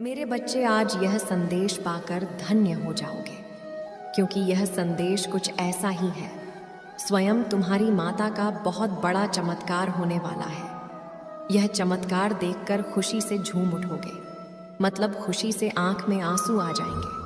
मेरे बच्चे आज यह संदेश पाकर धन्य हो जाओगे, क्योंकि यह संदेश कुछ ऐसा ही है। स्वयं तुम्हारी माता का बहुत बड़ा चमत्कार होने वाला है। यह चमत्कार देखकर खुशी से झूम उठोगे, मतलब खुशी से आंख में आंसू आ जाएंगे।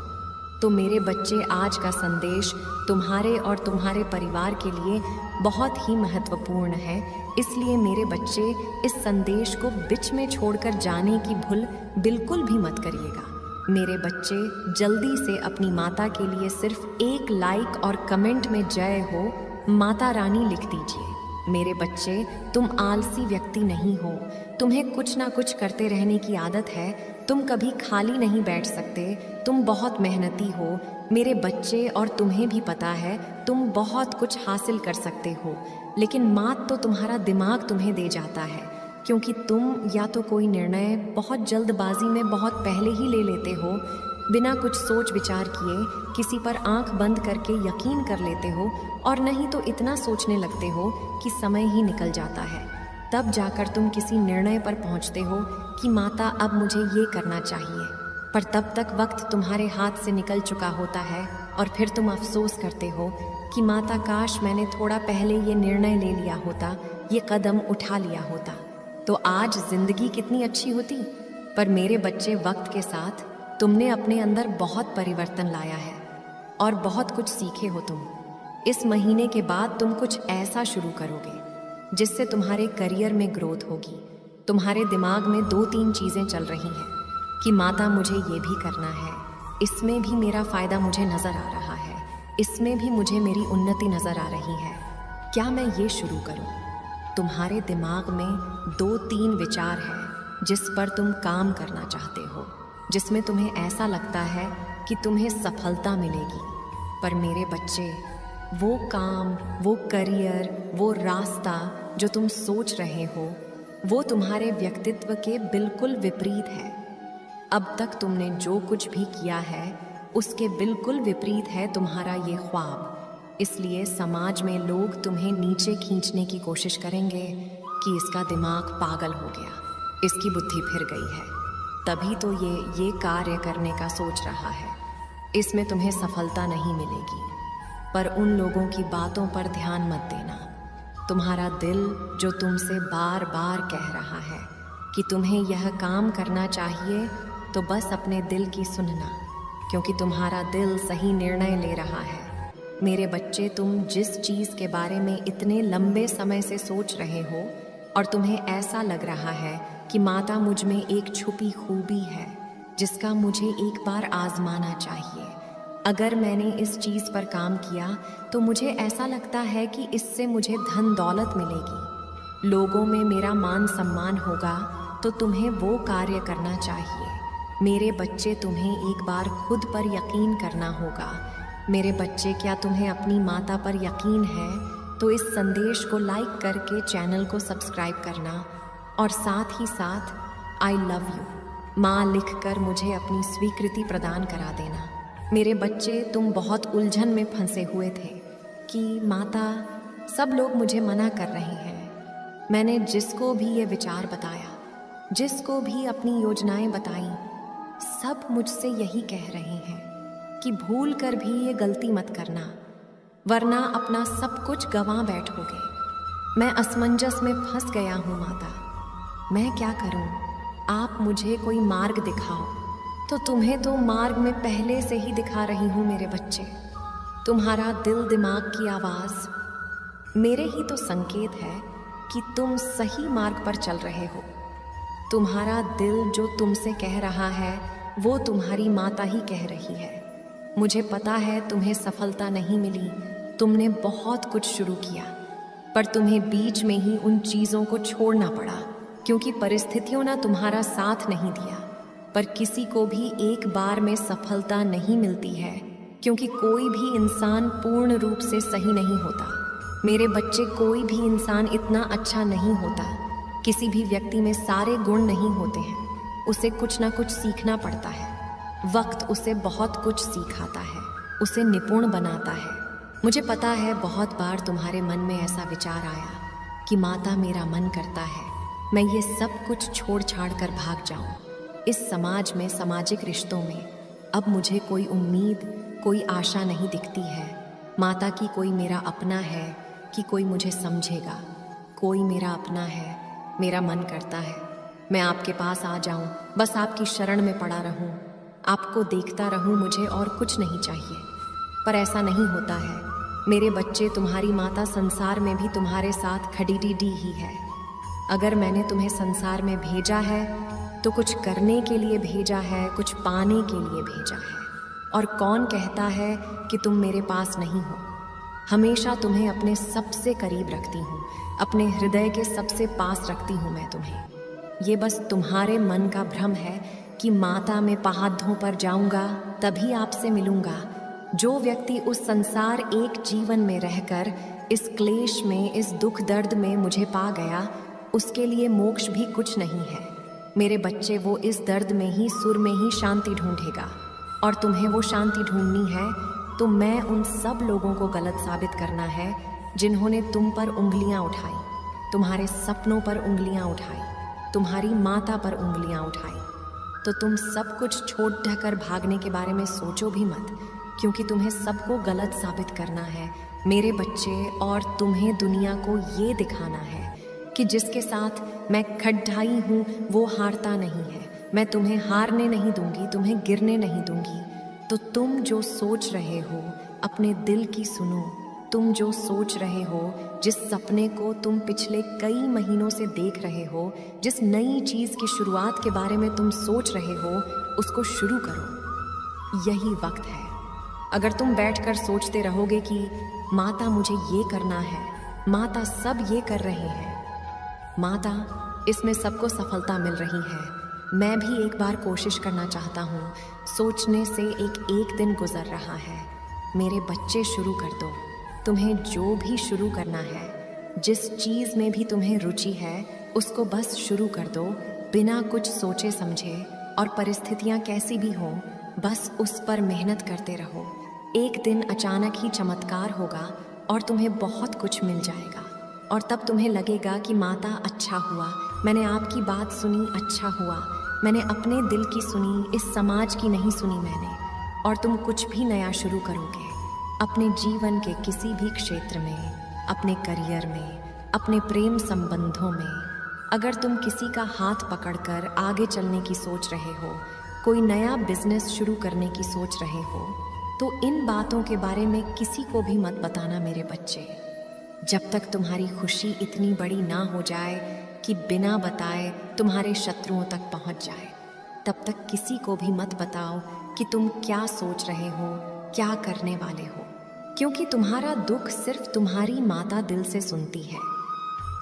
तो मेरे बच्चे, आज का संदेश तुम्हारे और तुम्हारे परिवार के लिए बहुत ही महत्वपूर्ण है। इसलिए मेरे बच्चे, इस संदेश को बीच में छोड़कर जाने की भूल बिल्कुल भी मत करिएगा। मेरे बच्चे, जल्दी से अपनी माता के लिए सिर्फ एक लाइक और कमेंट में जय हो माता रानी लिख दीजिए। मेरे बच्चे, तुम आलसी व्यक्ति नहीं हो, तुम्हें कुछ ना कुछ करते रहने की आदत है। तुम कभी खाली नहीं बैठ सकते, तुम बहुत मेहनती हो मेरे बच्चे, और तुम्हें भी पता है तुम बहुत कुछ हासिल कर सकते हो। लेकिन मात तो तुम्हारा दिमाग तुम्हें दे जाता है, क्योंकि तुम या तो कोई निर्णय बहुत जल्दबाजी में बहुत पहले ही ले लेते हो, बिना कुछ सोच विचार किए किसी पर आंख बंद करके यकीन कर लेते हो, और नहीं तो इतना सोचने लगते हो कि समय ही निकल जाता है। तब जाकर तुम किसी निर्णय पर पहुंचते हो कि माता, अब मुझे ये करना चाहिए। पर तब तक वक्त तुम्हारे हाथ से निकल चुका होता है, और फिर तुम अफसोस करते हो कि माता, काश मैंने थोड़ा पहले ये निर्णय ले लिया होता, ये कदम उठा लिया होता, तो आज जिंदगी कितनी अच्छी होती। पर मेरे बच्चे, वक्त के साथ तुमने अपने अंदर बहुत परिवर्तन लाया है और बहुत कुछ सीखे हो तुम। इस महीने के बाद तुम कुछ ऐसा शुरू करोगे जिससे तुम्हारे करियर में ग्रोथ होगी। तुम्हारे दिमाग में 2-3 चीज़ें चल रही हैं कि माता, मुझे ये भी करना है, इसमें भी मेरा फ़ायदा मुझे नज़र आ रहा है, इसमें भी मुझे मेरी उन्नति नज़र आ रही है, क्या मैं ये शुरू करूं? तुम्हारे दिमाग में 2-3 विचार हैं जिस पर तुम काम करना चाहते हो, जिसमें तुम्हें ऐसा लगता है कि तुम्हें सफलता मिलेगी। पर मेरे बच्चे, वो काम, वो करियर, वो रास्ता जो तुम सोच रहे हो, वो तुम्हारे व्यक्तित्व के बिल्कुल विपरीत है। अब तक तुमने जो कुछ भी किया है उसके बिल्कुल विपरीत है तुम्हारा ये ख्वाब। इसलिए समाज में लोग तुम्हें नीचे खींचने की कोशिश करेंगे कि इसका दिमाग पागल हो गया, इसकी बुद्धि फिर गई है, तभी तो ये कार्य करने का सोच रहा है, इसमें तुम्हें सफलता नहीं मिलेगी। पर उन लोगों की बातों पर ध्यान मत देना। तुम्हारा दिल जो तुमसे बार बार कह रहा है कि तुम्हें यह काम करना चाहिए, तो बस अपने दिल की सुनना, क्योंकि तुम्हारा दिल सही निर्णय ले रहा है। मेरे बच्चे, तुम जिस चीज़ के बारे में इतने लंबे समय से सोच रहे हो और तुम्हें ऐसा लग रहा है कि माता, मुझ में एक छुपी खूबी है जिसका मुझे एक बार आजमाना चाहिए, अगर मैंने इस चीज़ पर काम किया तो मुझे ऐसा लगता है कि इससे मुझे धन दौलत मिलेगी, लोगों में मेरा मान सम्मान होगा, तो तुम्हें वो कार्य करना चाहिए। मेरे बच्चे, तुम्हें एक बार खुद पर यकीन करना होगा। मेरे बच्चे, क्या तुम्हें अपनी माता पर यकीन है? तो इस संदेश को लाइक करके चैनल को सब्सक्राइब करना, और साथ ही साथ आई लव यू माँ लिखकर मुझे अपनी स्वीकृति प्रदान करा देना। मेरे बच्चे, तुम बहुत उलझन में फंसे हुए थे कि माता, सब लोग मुझे मना कर रहे हैं। मैंने जिसको भी ये विचार बताया, जिसको भी अपनी योजनाएं बताई, सब मुझसे यही कह रहे हैं कि भूल कर भी ये गलती मत करना, वरना अपना सब कुछ गंवा बैठोगे। मैं असमंजस में फंस गया हूँ माता, मैं क्या करूँ? आप मुझे कोई मार्ग दिखाओ। तो तुम्हें तो मार्ग में पहले से ही दिखा रही हूँ मेरे बच्चे। तुम्हारा दिल दिमाग की आवाज़ मेरे ही तो संकेत है कि तुम सही मार्ग पर चल रहे हो। तुम्हारा दिल जो तुमसे कह रहा है वो तुम्हारी माता ही कह रही है। मुझे पता है तुम्हें सफलता नहीं मिली, तुमने बहुत कुछ शुरू किया, पर तुम्हें बीच में ही उन चीज़ों को छोड़ना पड़ा, क्योंकि परिस्थितियों ने तुम्हारा साथ नहीं दिया। पर किसी को भी एक बार में सफलता नहीं मिलती है, क्योंकि कोई भी इंसान पूर्ण रूप से सही नहीं होता। मेरे बच्चे, कोई भी इंसान इतना अच्छा नहीं होता। किसी भी व्यक्ति में सारे गुण नहीं होते हैं, उसे कुछ ना कुछ सीखना पड़ता है। वक्त उसे बहुत कुछ सिखाता है, उसे निपुण बनाता है। मुझे पता है बहुत बार तुम्हारे मन में ऐसा विचार आया कि माता, मेरा मन करता है मैं ये सब कुछ छोड़ छाड़ कर भाग जाऊं, इस समाज में, सामाजिक रिश्तों में अब मुझे कोई उम्मीद, कोई आशा नहीं दिखती है। माता की कोई मेरा अपना है कि कोई मुझे समझेगा। कोई मेरा अपना है, मेरा मन करता है मैं आपके पास आ जाऊं, बस आपकी शरण में पड़ा रहूं, आपको देखता रहूं, मुझे और कुछ नहीं चाहिए। पर ऐसा नहीं होता है मेरे बच्चे। तुम्हारी माता संसार में भी तुम्हारे साथ खड़ी ही है। अगर मैंने तुम्हें संसार में भेजा है तो कुछ करने के लिए भेजा है, कुछ पाने के लिए भेजा है। और कौन कहता है कि तुम मेरे पास नहीं हो? हमेशा तुम्हें अपने सबसे करीब रखती हूँ, अपने हृदय के सबसे पास रखती हूँ मैं तुम्हें। ये बस तुम्हारे मन का भ्रम है कि माता में पहाड़ों पर जाऊंगा तभी आपसे मिलूंगा। जो व्यक्ति उस संसार एक जीवन में रहकर इस क्लेश में, इस दुख दर्द में मुझे पा गया, उसके लिए मोक्ष भी कुछ नहीं है। मेरे बच्चे, वो इस दर्द में ही, सुर में ही शांति ढूंढेगा। और तुम्हें वो शांति ढूंढनी है तो मैं उन सब लोगों को गलत साबित करना है जिन्होंने तुम पर उंगलियां उठाई, तुम्हारे सपनों पर उंगलियां उठाई, तुम्हारी माता पर उंगलियां उठाई। तो तुम सब कुछ छोड़ ढकर भागने के बारे में सोचो भी मत, क्योंकि तुम्हें सबको गलत साबित करना है मेरे बच्चे। और तुम्हें दुनिया को ये दिखाना है कि जिसके साथ मैं खड्डाई हूँ वो हारता नहीं है। मैं तुम्हें हारने नहीं दूंगी, तुम्हें गिरने नहीं दूंगी। तो तुम जो सोच रहे हो अपने दिल की सुनो। तुम जो सोच रहे हो, जिस सपने को तुम पिछले कई महीनों से देख रहे हो, जिस नई चीज़ की शुरुआत के बारे में तुम सोच रहे हो, उसको शुरू करो। यही वक्त है। अगर तुम बैठकर सोचते रहोगे कि माता मुझे ये करना है, माता सब ये कर रहे हैं, माता इसमें सबको सफलता मिल रही है, मैं भी एक बार कोशिश करना चाहता हूँ, सोचने से एक दिन गुजर रहा है। मेरे बच्चे, शुरू कर दो। तुम्हें जो भी शुरू करना है, जिस चीज़ में भी तुम्हें रुचि है, उसको बस शुरू कर दो, बिना कुछ सोचे समझे। और परिस्थितियाँ कैसी भी हों, बस उस पर मेहनत करते रहो। एक दिन अचानक ही चमत्कार होगा और तुम्हें बहुत कुछ मिल जाएगा। और तब तुम्हें लगेगा कि माता, अच्छा हुआ मैंने आपकी बात सुनी, अच्छा हुआ मैंने अपने दिल की सुनी, इस समाज की नहीं सुनी मैंने। और तुम कुछ भी नया शुरू करोगे अपने जीवन के किसी भी क्षेत्र में, अपने करियर में, अपने प्रेम संबंधों में। अगर तुम किसी का हाथ पकड़कर आगे चलने की सोच रहे हो, कोई नया बिजनेस शुरू करने की सोच रहे हो, तो इन बातों के बारे में किसी को भी मत बताना मेरे बच्चे। जब तक तुम्हारी खुशी इतनी बड़ी ना हो जाए कि बिना बताए तुम्हारे शत्रुओं तक पहुंच जाए, तब तक किसी को भी मत बताओ कि तुम क्या सोच रहे हो, क्या करने वाले हो, क्योंकि तुम्हारा दुख सिर्फ तुम्हारी माता दिल से सुनती है।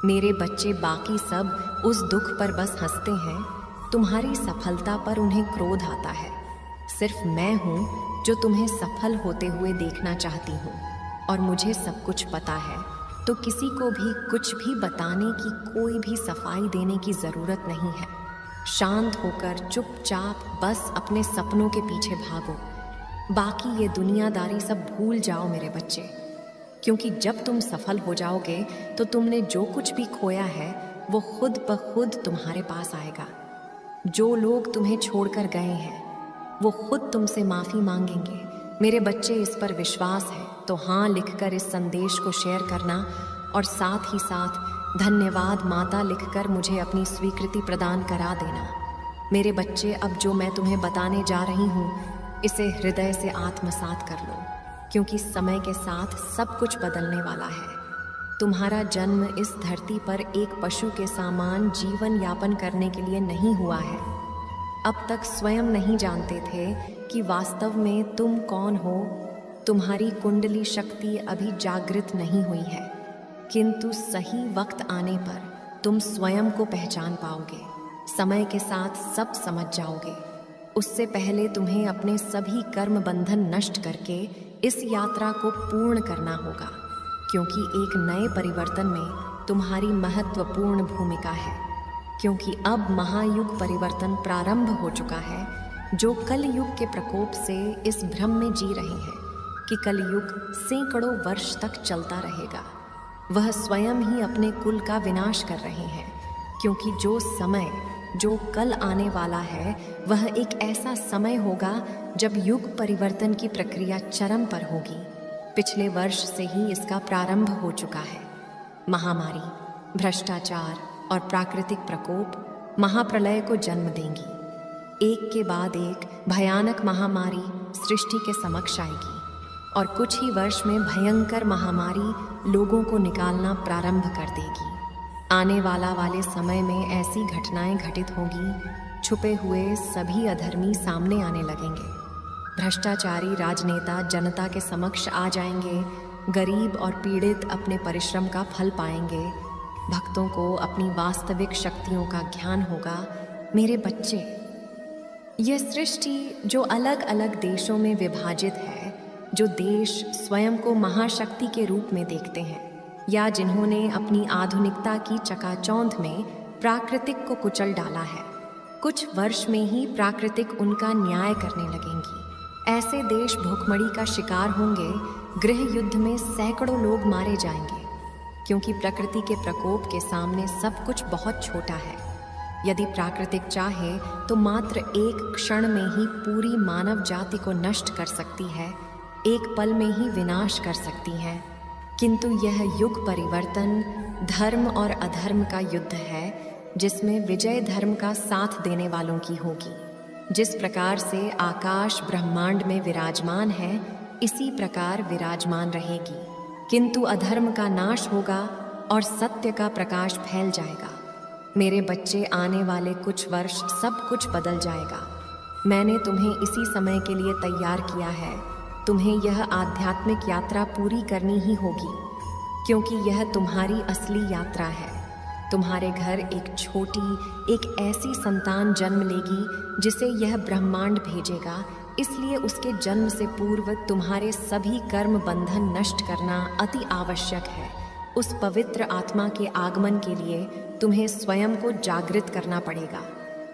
मेरे बच्चे, बाकी सब उस दुख पर बस हंसते हैं, तुम्हारी सफलता पर उन्हें क्रोध आता है। सिर्फ मैं हूँ जो तुम्हें सफल होते हुए देखना चाहती हूँ, और मुझे सब कुछ पता है। तो किसी को भी कुछ भी बताने की, कोई भी सफाई देने की ज़रूरत नहीं है। शांत होकर चुपचाप बस अपने सपनों के पीछे भागो। बाकी ये दुनियादारी सब भूल जाओ मेरे बच्चे, क्योंकि जब तुम सफल हो जाओगे तो तुमने जो कुछ भी खोया है वो खुद ब खुद तुम्हारे पास आएगा। जो लोग तुम्हें छोड़कर गए हैं वो खुद तुमसे माफ़ी मांगेंगे। मेरे बच्चे, इस पर विश्वास है तो हाँ लिखकर इस संदेश को शेयर करना, और साथ ही साथ धन्यवाद माता लिखकर मुझे अपनी स्वीकृति प्रदान करा देना। मेरे बच्चे, अब जो मैं तुम्हें बताने जा रही हूँ, इसे हृदय से आत्मसात कर लो, क्योंकि समय के साथ सब कुछ बदलने वाला है। तुम्हारा जन्म इस धरती पर एक पशु के समान जीवन यापन करने के लिए नहीं हुआ है। अब तक स्वयं नहीं जानते थे कि वास्तव में तुम कौन हो। तुम्हारी कुंडली शक्ति अभी जागृत नहीं हुई है, किंतु सही वक्त आने पर तुम स्वयं को पहचान पाओगे। समय के साथ सब समझ जाओगे। उससे पहले तुम्हें अपने सभी कर्म बंधन नष्ट करके इस यात्रा को पूर्ण करना होगा, क्योंकि एक नए परिवर्तन में तुम्हारी महत्वपूर्ण भूमिका है। क्योंकि अब महायुग परिवर्तन प्रारंभ हो चुका है। जो कलयुग के प्रकोप से इस भ्रम में जी रहे हैं कि कलयुग सैकड़ों वर्ष तक चलता रहेगा, वह स्वयं ही अपने कुल का विनाश कर रहे हैं। क्योंकि जो समय जो कल आने वाला है वह एक ऐसा समय होगा जब युग परिवर्तन की प्रक्रिया चरम पर होगी। पिछले वर्ष से ही इसका प्रारंभ हो चुका है। महामारी, भ्रष्टाचार और प्राकृतिक प्रकोप महाप्रलय को जन्म देंगी। एक के बाद एक भयानक महामारी सृष्टि के समक्ष आएगी और कुछ ही वर्ष में भयंकर महामारी लोगों को निकालना प्रारंभ कर देगी। आने वाले समय में ऐसी घटनाएं घटित होंगी, छुपे हुए सभी अधर्मी सामने आने लगेंगे। भ्रष्टाचारी राजनेता जनता के समक्ष आ जाएंगे। गरीब और पीड़ित अपने परिश्रम का फल पाएंगे। भक्तों को अपनी वास्तविक शक्तियों का ज्ञान होगा। मेरे बच्चे, यह सृष्टि जो अलग अलग देशों में विभाजित है, जो देश स्वयं को महाशक्ति के रूप में देखते हैं या जिन्होंने अपनी आधुनिकता की चकाचौंध में प्राकृतिक को कुचल डाला है, कुछ वर्ष में ही प्राकृतिक उनका न्याय करने लगेंगी। ऐसे देश भूखमरी का शिकार होंगे। गृह युद्ध में सैकड़ों लोग मारे जाएंगे, क्योंकि प्रकृति के प्रकोप के सामने सब कुछ बहुत छोटा है। यदि प्राकृतिक चाहे तो मात्र एक क्षण में ही पूरी मानव जाति को नष्ट कर सकती है, एक पल में ही विनाश कर सकती है। किंतु यह युग परिवर्तन धर्म और अधर्म का युद्ध है, जिसमें विजय धर्म का साथ देने वालों की होगी। जिस प्रकार से आकाश ब्रह्मांड में विराजमान है, इसी प्रकार विराजमान रहेगी। किंतु अधर्म का नाश होगा और सत्य का प्रकाश फैल जाएगा। मेरे बच्चे, आने वाले कुछ वर्ष सब कुछ बदल जाएगा। मैंने तुम्हें इसी समय के लिए तैयार किया है। तुम्हें यह आध्यात्मिक यात्रा पूरी करनी ही होगी, क्योंकि यह तुम्हारी असली यात्रा है। तुम्हारे घर एक ऐसी संतान जन्म लेगी जिसे यह ब्रह्मांड भेजेगा। इसलिए उसके जन्म से पूर्व तुम्हारे सभी कर्म बंधन नष्ट करना अति आवश्यक है। उस पवित्र आत्मा के आगमन के लिए तुम्हें स्वयं को जागृत करना पड़ेगा,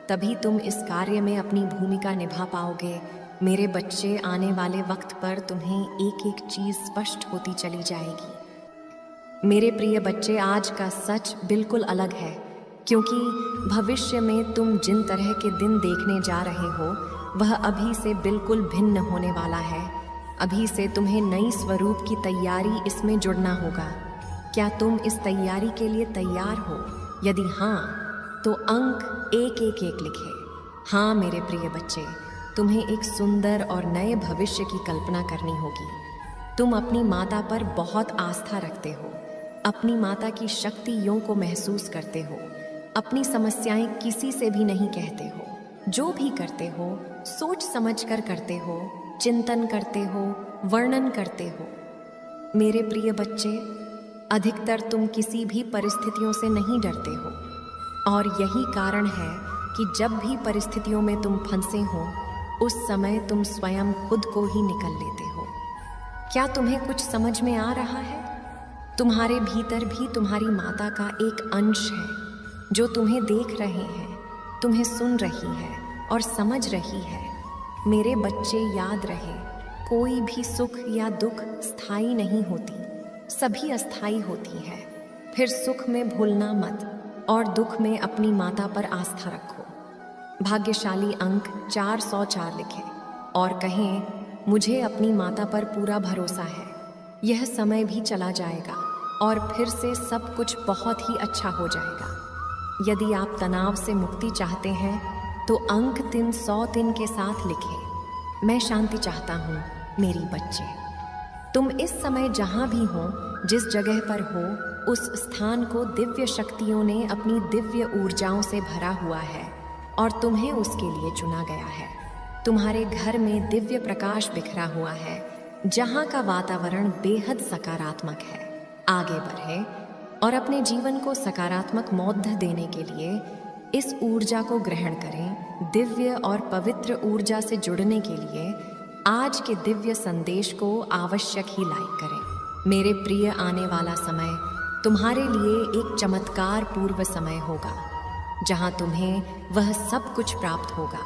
तभी तुम इस कार्य में अपनी भूमिका निभा पाओगे। मेरे बच्चे, आने वाले वक्त पर तुम्हें एक एक चीज स्पष्ट होती चली जाएगी। मेरे प्रिय बच्चे, आज का सच बिल्कुल अलग है, क्योंकि भविष्य में तुम जिन तरह के दिन देखने जा रहे हो वह अभी से बिल्कुल भिन्न होने वाला है। अभी से तुम्हें नई स्वरूप की तैयारी इसमें जुड़ना होगा। क्या तुम इस तैयारी के लिए तैयार हो? यदि हाँ, तो अंक एक लिखे। हाँ मेरे प्रिय बच्चे, तुम्हें एक सुंदर और नए भविष्य की कल्पना करनी होगी। तुम अपनी माता पर बहुत आस्था रखते हो, अपनी माता की शक्तियों को महसूस करते हो, अपनी समस्याएं किसी से भी नहीं कहते हो। जो भी करते हो सोच समझ कर करते हो, चिंतन करते हो, वर्णन करते हो। मेरे प्रिय बच्चे, अधिकतर तुम किसी भी परिस्थितियों से नहीं डरते हो, और यही कारण है कि जब भी परिस्थितियों में तुम फंसे हो, उस समय तुम स्वयं खुद को ही निकल लेते हो। क्या तुम्हें कुछ समझ में आ रहा है? तुम्हारे भीतर भी तुम्हारी माता का एक अंश है जो तुम्हें देख रहे हैं, तुम्हें सुन रही है और समझ रही है। मेरे बच्चे, याद रहे, कोई भी सुख या दुख स्थायी नहीं होती, सभी अस्थायी होती है। फिर सुख में भूलना मत और दुख में अपनी माता पर आस्था रखो। भाग्यशाली अंक 404 लिखें और कहें, मुझे अपनी माता पर पूरा भरोसा है। यह समय भी चला जाएगा और फिर से सब कुछ बहुत ही अच्छा हो जाएगा। यदि आप तनाव से मुक्ति चाहते हैं तो अंक 303 के साथ लिखें, मैं शांति चाहता हूँ मेरी बच्चे। तुम इस समय जहाँ भी हो, जिस जगह पर हो, उस स्थान को दिव्य शक्तियों ने अपनी दिव्य ऊर्जाओं से भरा हुआ है और तुम्हें उसके लिए चुना गया है। तुम्हारे घर में दिव्य प्रकाश बिखरा हुआ है, जहाँ का वातावरण बेहद सकारात्मक है। आगे बढ़े और अपने जीवन को सकारात्मक मौध देने के लिए इस ऊर्जा को ग्रहण करें। दिव्य और पवित्र ऊर्जा से जुड़ने के लिए आज के दिव्य संदेश को आवश्यक ही लाइक करें। मेरे प्रिय, आने वाला समय तुम्हारे लिए एक चमत्कार पूर्व समय होगा, जहां तुम्हें वह सब कुछ प्राप्त होगा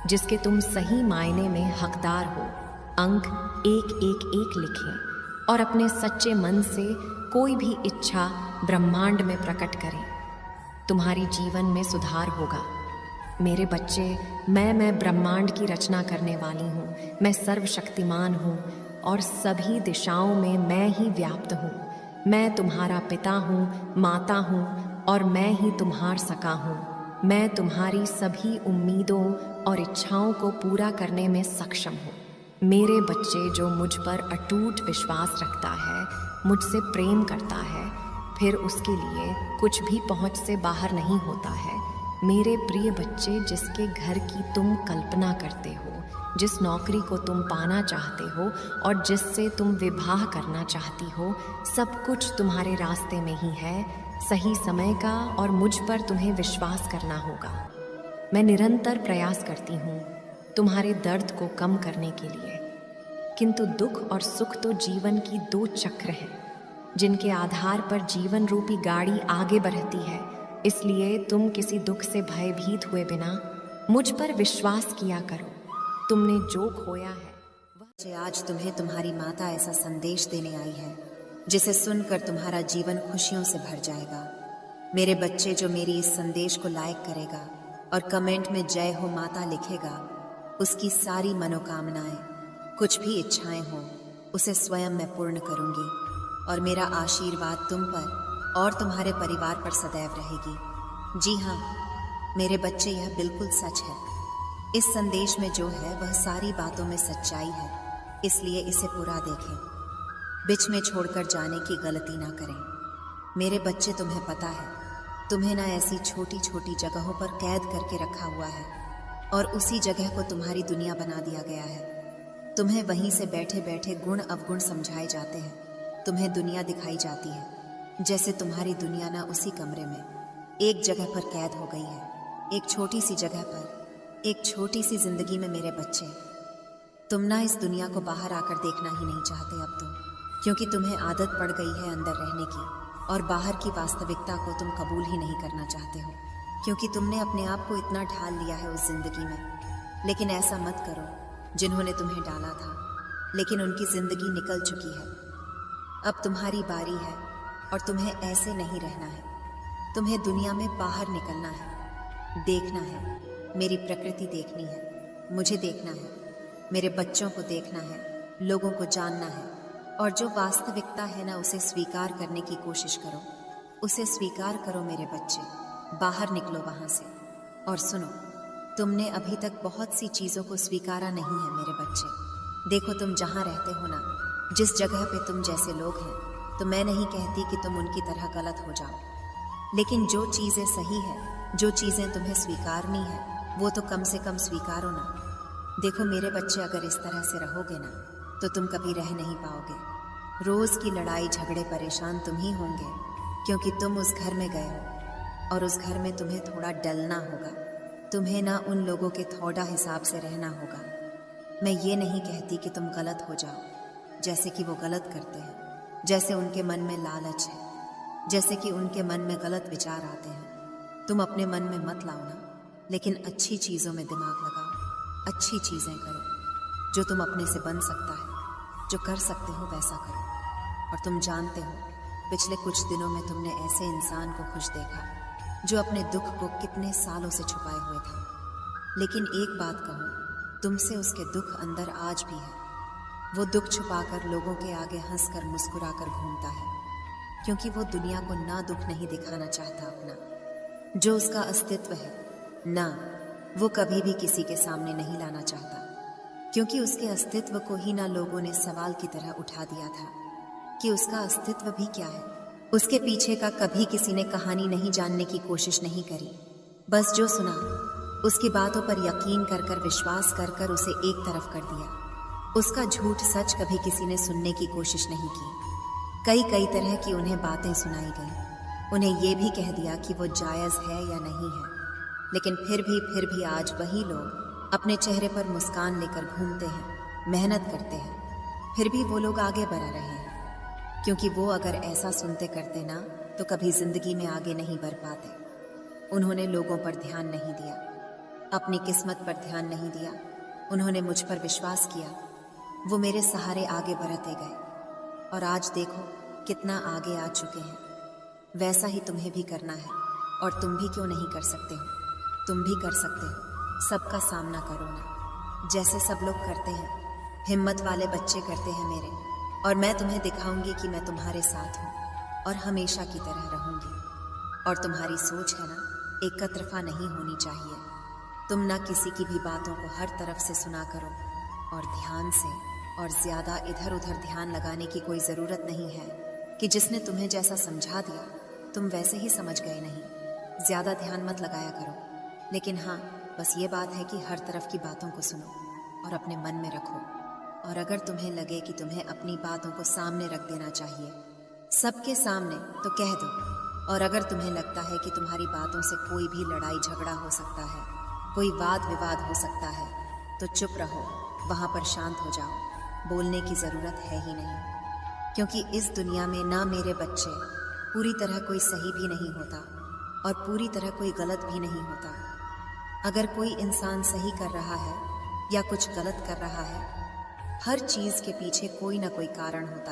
जिसके तुम सही मायने में हकदार हो। अंक 111 लिखें और अपने सच्चे मन से कोई भी इच्छा ब्रह्मांड में प्रकट करें। तुम्हारी जीवन में सुधार होगा, मेरे बच्चे, मैं ब्रह्मांड की रचना करने वाली हूँ। मैं सर्वशक्तिमान हूँ और सभी दिशाओं में मैं ही व्याप्त हूँ। मैं तुम्हारा पिता हूँ, माता हूँ और मैं ही तुम्हार सका हूँ। मैं तुम्हारी सभी उम्मीदों और इच्छाओं को पूरा करने में सक्षम हूँ। मेरे बच्चे, जो मुझ पर अटूट विश्वास रखता है, मुझसे प्रेम करता है, फिर उसके लिए कुछ भी पहुँच से बाहर नहीं होता है। मेरे प्रिय बच्चे, जिसके घर की तुम कल्पना करते हो, जिस नौकरी को तुम पाना चाहते हो और जिससे तुम विवाह करना चाहती हो, सब कुछ तुम्हारे रास्ते में ही है, सही समय का, और मुझ पर तुम्हें विश्वास करना होगा। मैं निरंतर प्रयास करती हूँ तुम्हारे दर्द को कम करने के लिए, किंतु दुख और सुख तो जीवन की दो चक्र हैं जिनके आधार पर जीवन रूपी गाड़ी आगे बढ़ती है। इसलिए तुम किसी दुख से भयभीत हुए बिना मुझ पर विश्वास किया करो। तुमने जो खोया है आज तुम्हें तुम्हारी माता ऐसा संदेश देने आई है जिसे सुनकर तुम्हारा जीवन खुशियों से भर जाएगा। मेरे बच्चे, जो मेरी इस संदेश को लाइक करेगा और कमेंट में जय हो माता लिखेगा, उसकी सारी मनोकामनाएं, कुछ भी इच्छाएं हो, उसे स्वयं मैं पूर्ण करूंगी और मेरा आशीर्वाद तुम पर और तुम्हारे परिवार पर सदैव रहेगी। जी हाँ मेरे बच्चे, यह बिल्कुल सच है। इस संदेश में जो है वह सारी बातों में सच्चाई है, इसलिए इसे पूरा देखें। बीच में छोड़कर जाने की गलती ना करें। मेरे बच्चे, तुम्हें पता है, तुम्हें ना ऐसी छोटी छोटी जगहों पर कैद करके रखा हुआ है और उसी जगह को तुम्हारी दुनिया बना दिया गया है। तुम्हें वहीं से बैठे बैठे गुण अवगुण समझाए जाते हैं, तुम्हें दुनिया दिखाई जाती है जैसे तुम्हारी दुनिया ना उसी कमरे में एक जगह पर कैद हो गई है, एक छोटी सी जगह पर, एक छोटी सी जिंदगी में। मेरे बच्चे, तुम ना इस दुनिया को बाहर आकर देखना ही नहीं चाहते अब तो, क्योंकि तुम्हें आदत पड़ गई है अंदर रहने की और बाहर की वास्तविकता को तुम कबूल ही नहीं करना चाहते हो, क्योंकि तुमने अपने आप को इतना ढाल लिया है उस जिंदगी में। लेकिन ऐसा मत करो जिन्होंने तुम्हें डाला था, लेकिन उनकी जिंदगी निकल चुकी है। अब तुम्हारी बारी है और तुम्हें ऐसे नहीं रहना है। तुम्हें दुनिया में बाहर निकलना है, देखना है, मेरी प्रकृति देखनी है, मुझे देखना है, मेरे बच्चों को देखना है, लोगों को जानना है, और जो वास्तविकता है ना उसे स्वीकार करने की कोशिश करो। उसे स्वीकार करो मेरे बच्चे, बाहर निकलो वहाँ से। और सुनो, तुमने अभी तक बहुत सी चीज़ों को स्वीकारा नहीं है मेरे बच्चे। देखो, तुम जहाँ रहते हो ना, जिस जगह पे तुम जैसे लोग हैं, तो मैं नहीं कहती कि तुम उनकी तरह गलत हो जाओ, लेकिन जो चीज़ें सही है, जो चीज़ें तुम्हें स्वीकारनी है, वो तो कम से कम स्वीकारो ना। देखो मेरे बच्चे, अगर इस तरह से रहोगे ना तो तुम कभी रह नहीं पाओगे। रोज़ की लड़ाई झगड़े परेशान तुम ही होंगे, क्योंकि तुम उस घर में गए हो और उस घर में तुम्हें थोड़ा डलना होगा। तुम्हें ना उन लोगों के थोड़ा हिसाब से रहना होगा। मैं ये नहीं कहती कि तुम गलत हो जाओ जैसे कि वो गलत करते हैं, जैसे उनके मन में लालच है, जैसे कि उनके मन में गलत विचार आते हैं। तुम अपने मन में मत लाओ ना, लेकिन अच्छी चीज़ों में दिमाग लगाओ, अच्छी चीज़ें करो। जो तुम अपने से बन सकता है, जो कर सकते हो वैसा करो। और तुम जानते हो, पिछले कुछ दिनों में तुमने ऐसे इंसान को खुश देखा जो अपने दुख को कितने सालों से छुपाए हुए था। लेकिन एक बात कहूँ, तुमसे उसके दुख अंदर आज भी है। वो दुख छुपाकर लोगों के आगे हंसकर मुस्कुराकर घूमता है, क्योंकि वो दुनिया को ना दुख नहीं दिखाना चाहता अपना। जो उसका अस्तित्व है ना, वो कभी भी किसी के सामने नहीं लाना चाहता, क्योंकि उसके अस्तित्व को ही ना लोगों ने सवाल की तरह उठा दिया था कि उसका अस्तित्व भी क्या है। उसके पीछे का कभी किसी ने कहानी नहीं जानने की कोशिश नहीं करी। बस जो सुना उसकी बातों पर यकीन कर कर, विश्वास कर कर उसे एक तरफ कर दिया। उसका झूठ सच कभी किसी ने सुनने की कोशिश नहीं की। कई तरह की उन्हें बातें सुनाई गई। उन्हें ये भी कह दिया कि वो जायज़ है या नहीं है, लेकिन फिर भी आज वही लोग अपने चेहरे पर मुस्कान लेकर घूमते हैं, मेहनत करते हैं। फिर भी वो लोग आगे बढ़ रहे हैं, क्योंकि वो अगर ऐसा सुनते करते ना तो कभी जिंदगी में आगे नहीं बढ़ पाते। उन्होंने लोगों पर ध्यान नहीं दिया, अपनी किस्मत पर ध्यान नहीं दिया। उन्होंने मुझ पर विश्वास किया, वो मेरे सहारे आगे बढ़ते गए और आज देखो कितना आगे आ चुके हैं। वैसा ही तुम्हें भी करना है, और तुम भी क्यों नहीं कर सकते हो। तुम भी कर सकते हो। सबका सामना करो ना, जैसे सब लोग करते हैं। हिम्मत वाले बच्चे करते हैं मेरे, और मैं तुम्हें दिखाऊंगी कि मैं तुम्हारे साथ हूँ और हमेशा की तरह रहूंगी। और तुम्हारी सोच है ना, एक तरफा नहीं होनी चाहिए। तुम ना किसी की भी बातों को हर तरफ से सुना करो, और ध्यान से, और ज्यादा इधर उधर ध्यान लगाने की कोई जरूरत नहीं है कि जिसने तुम्हें जैसा समझा दिया तुम वैसे ही समझ गए। नहीं, ज्यादा ध्यान मत लगाया करो। लेकिन हाँ, बस ये बात है कि हर तरफ की बातों को सुनो और अपने मन में रखो। और अगर तुम्हें लगे कि तुम्हें अपनी बातों को सामने रख देना चाहिए, सबके सामने, तो कह दो। और अगर तुम्हें लगता है कि तुम्हारी बातों से कोई भी लड़ाई झगड़ा हो सकता है, कोई वाद विवाद हो सकता है, तो चुप रहो, वहां पर शांत हो जाओ। बोलने की जरूरत है ही नहीं, क्योंकि इस दुनिया में ना मेरे बच्चे, पूरी तरह कोई सही भी नहीं होता और पूरी तरह कोई गलत भी नहीं होता। अगर कोई इंसान सही कर रहा है या कुछ गलत कर रहा है, हर चीज के पीछे कोई ना कोई कारण होता है।